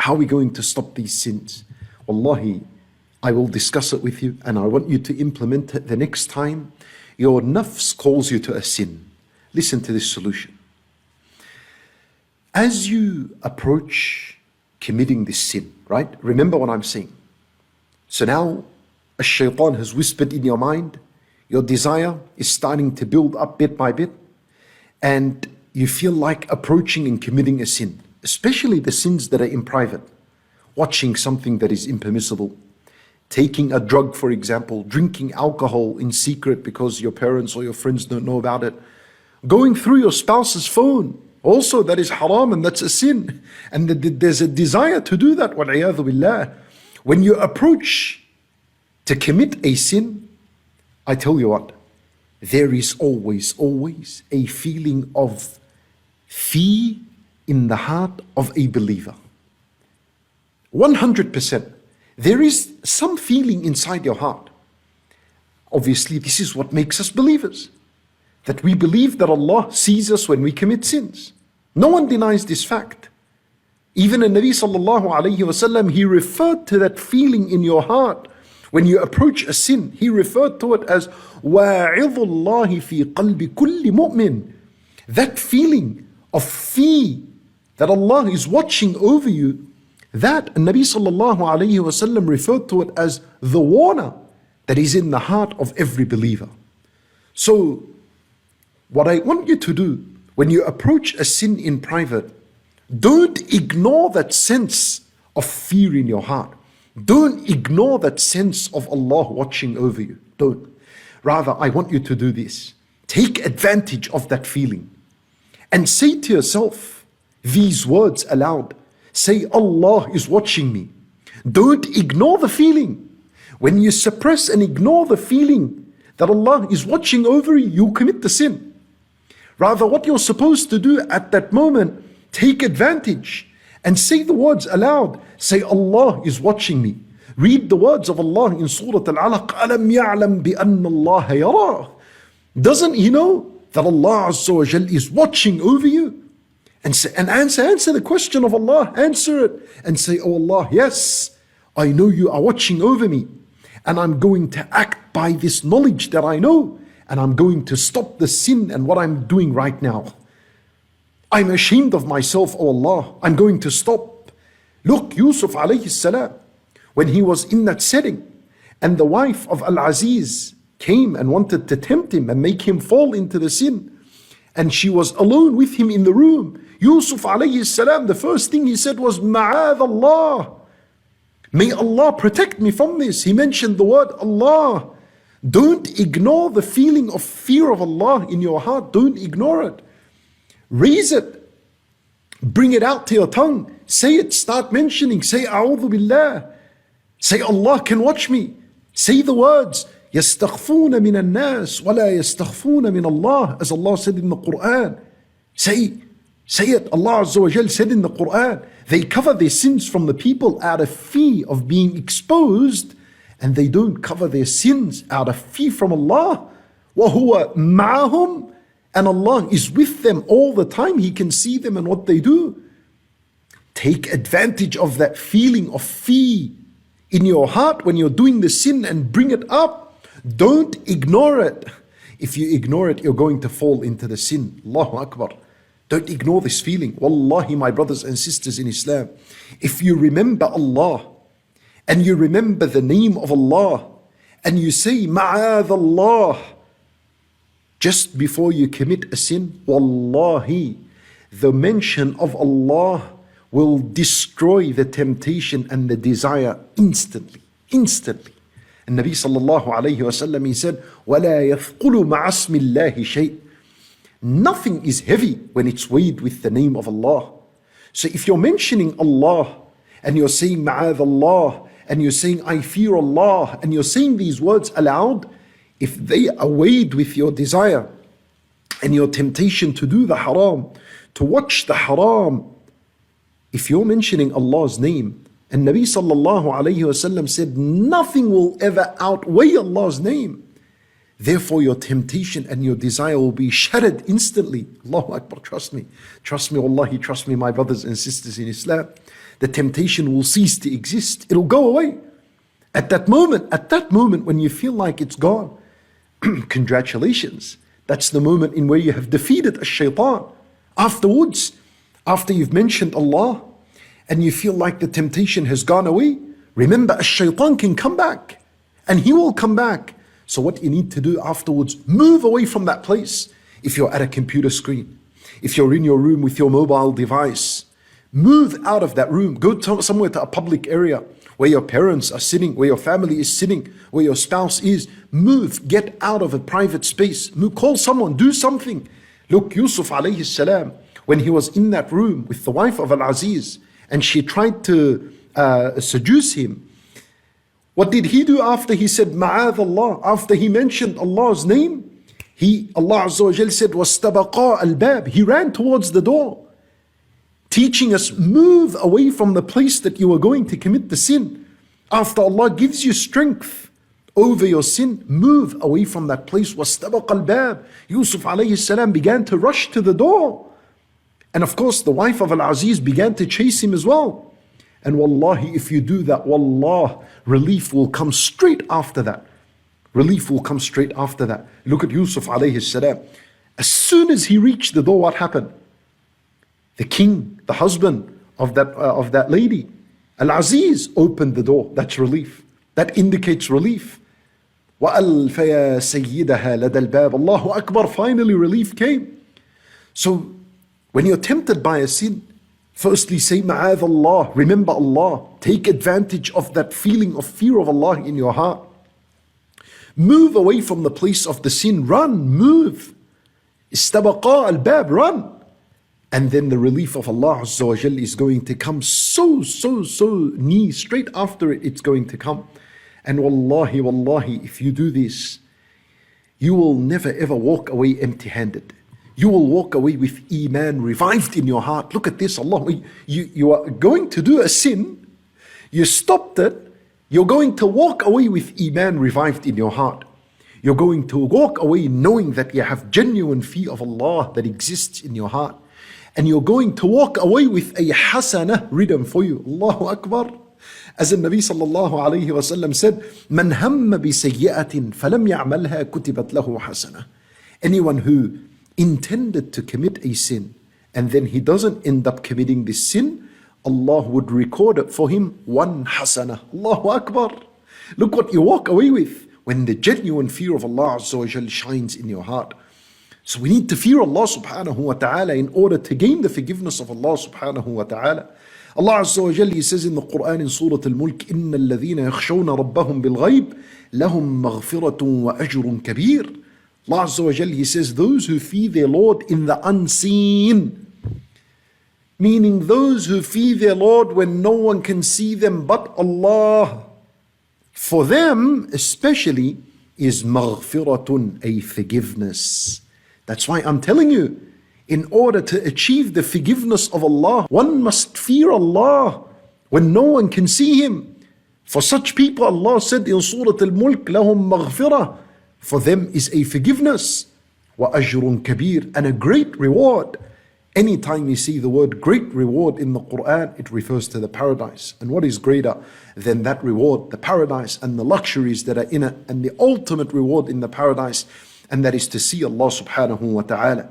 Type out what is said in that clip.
How are we going to stop these sins? Wallahi, I will discuss it with you and I want you to implement it the next time your nafs calls you to a sin. Listen to this solution. As you approach committing this sin, right? Remember what I'm saying. So now, a shaitan has whispered in your mind, your desire is starting to build up bit by bit, and you feel like approaching and committing a sin, especially the sins that are in private. Watching something that is impermissible, taking a drug, for example, drinking alcohol in secret because your parents or your friends don't know about it, going through your spouse's phone, also that is haram and that's a sin. And there's a desire to do that, wal-'iyadhu billah. When you approach to commit a sin, I tell you what, there is always a feeling of fear in the heart of a believer. 100%. There is some feeling inside your heart. Obviously, this is what makes us believers. That we believe that Allah sees us when we commit sins. No one denies this fact. Even the Nabi sallallahu alayhi wasallam, he referred to that feeling in your heart when you approach a sin. He referred to it as وَاعِظُ اللَّهِ فِي قَلْبِ كُلِّ مُؤْمِنٍ. That feeling of fear that Allah is watching over you, that Nabi sallallahu alayhi wasallam referred to it as the warner that is in the heart of every believer. So, what I want you to do when you approach a sin in private, don't ignore that sense of fear in your heart. Don't ignore that sense of Allah watching over you. Don't. Rather, I want you to do this. Take advantage of that feeling and say to yourself these words aloud. Say, Allah is watching me. Don't ignore the feeling. When you suppress and ignore the feeling that Allah is watching over you, you commit the sin. Rather, what you're supposed to do at that moment, take advantage and say the words aloud. Say, Allah is watching me. Read the words of Allah in Surah Al-Alaq. أَلَمْ يَعْلَمْ بِأَنَّ اللَّهَ يَرَاهُ. Doesn't he know that Allah Azza wa Jal is watching over you? And answer the question of Allah. Answer it and say, oh Allah, yes, I know you are watching over me. And I'm going to act by this knowledge that I know. And I'm going to stop the sin and what I'm doing right now. I'm ashamed of myself, oh Allah. I'm going to stop. Look, Yusuf alayhi salam, when he was in that setting, and the wife of Al-Aziz came and wanted to tempt him and make him fall into the sin, and she was alone with him in the room, Yusuf alayhi salam, the first thing he said was, Ma'adh Allah. May Allah protect me from this. He mentioned the word Allah. Don't ignore the feeling of fear of Allah in your heart. Don't ignore it. Raise it. Bring it out to your tongue. Say it. Start mentioning. Say, A'udhu Billah. Say, Allah can watch me. Say the words. يَسْتَخْفُونَ مِنَ النَّاسِ وَلَا يَسْتَخْفُونَ مِنَ اللَّهِ. As Allah said in the Quran. Say it. Allah Azza wa Jal said in the Quran. They cover their sins from the people out of fear of being exposed. And they don't cover their sins out of fear from Allah. وَهُوَ مَعَهُمْ. And Allah is with them all the time. He can see them and what they do. Take advantage of that feeling of fear in your heart when you're doing the sin and bring it up. Don't ignore it. If you ignore it, you're going to fall into the sin. Allahu Akbar. Don't ignore this feeling. Wallahi, my brothers and sisters in Islam, if you remember Allah, and you remember the name of Allah, and you say, Ma'adh Allah, just before you commit a sin, Wallahi, the mention of Allah will destroy the temptation and the desire instantly. And Nabi sallallahu alayhi wa sallam, he said, وَلَا يَثْقُلُ مَعَ اسْمِ اللَّهِ شَيْءٍ. Nothing is heavy when it's weighed with the name of Allah. So if you're mentioning Allah, and you're saying, Ma'adh Allah, and you're saying, I fear Allah, and you're saying these words aloud, if they are weighed with your desire and your temptation to do the haram, to watch the haram, if you're mentioning Allah's name, and Nabi sallallahu alayhi wasallam said, nothing will ever outweigh Allah's name. Therefore your temptation and your desire will be shattered instantly. Allahu Akbar, trust me. Trust me, wallahi, trust me, my brothers and sisters in Islam. The temptation will cease to exist. It'll go away. At that moment when you feel like it's gone, congratulations. That's the moment in where you have defeated ash-shaytan. Afterwards, after you've mentioned Allah and you feel like the temptation has gone away, remember ash-shaytan can come back and he will come back. So what you need to do afterwards, move away from that place. If you're at a computer screen, if you're in your room with your mobile device, move out of that room. Go somewhere to a public area where your parents are sitting, where your family is sitting, where your spouse is. Move, get out of a private space. Move, call someone, do something. Look, Yusuf alayhi salam, when he was in that room with the wife of Al-Aziz and she tried to seduce him, what did he do after he said Ma'adh Allah? After he mentioned Allah's name, Allah Azza wa Jal said, وَاسْتَبَقَا الْبَابِ. He ran towards the door, teaching us, move away from the place that you are going to commit the sin. After Allah gives you strength over your sin, move away from that place. وَاسْتَبَقَا الْبَابِ. Yusuf alayhi salam began to rush to the door. And of course, the wife of Al-Aziz began to chase him as well. And wallahi, if you do that, wallah, relief will come straight after that. Relief will come straight after that. Look at Yusuf alayhi salam. As soon as he reached the door, what happened? The king, the husband of that lady, Al-Aziz, opened the door. That's relief. That indicates relief. وَأَلْفَيَا سَيِّدَهَا لَدَى الْبَابِ. Allahu Akbar, finally relief came. So when you're tempted by a sin, firstly say Ma'adh Allah, remember Allah. Take advantage of that feeling of fear of Allah in your heart. Move away from the place of the sin, run, move. Istabaqa al-bab, run. And then the relief of Allah Azza wa Jal is going to come so near, straight after it, it's going to come. And wallahi, if you do this, you will never ever walk away empty-handed. You will walk away with Iman revived in your heart. Look at this, Allah, you are going to do a sin, you stopped it, you're going to walk away with Iman revived in your heart. You're going to walk away knowing that you have genuine fear of Allah that exists in your heart. And you're going to walk away with a hasanah written for you. Allahu Akbar. As the Nabi sallallahu alayhi wa sallam said, "Man hamma bi sayyi'atin falam ya'malha kutibat lahu hasanah." Anyone who intended to commit a sin and then he doesn't end up committing this sin, Allah would record it for him one hasanah. Allahu Akbar. Look what you walk away with when the genuine fear of Allah Azza wa Jal shines in your heart. So we need to fear Allah subhanahu wa ta'ala in order to gain the forgiveness of Allah subhanahu wa ta'ala. Allah Azza wa Jal, He says in the Quran in Surah Al-Mulk, إِنَّ الَّذِينَ يَخْشَوْنَ رَبَّهُم بِالْغَيْبِ لَهُم مَغْفِرَةٌ وَأَجْرٌ كَبِيرٌ. Allah Azza wa Jal, He says, those who fear their Lord in the unseen, meaning those who fear their Lord when no one can see them but Allah, for them especially is maghfiratun, a forgiveness. That's why I'm telling you, in order to achieve the forgiveness of Allah, one must fear Allah when no one can see Him. For such people, Allah said in Surah Al-Mulk, لَهُم مَغْفِرَةٌ, for them is a forgiveness, وَأَجْرٌ كَبِيرٌ, and a great reward. Anytime you see the word great reward in the Quran, it refers to the paradise. And what is greater than that reward? The paradise and the luxuries that are in it, and the ultimate reward in the paradise, and that is to see Allah subhanahu wa ta'ala.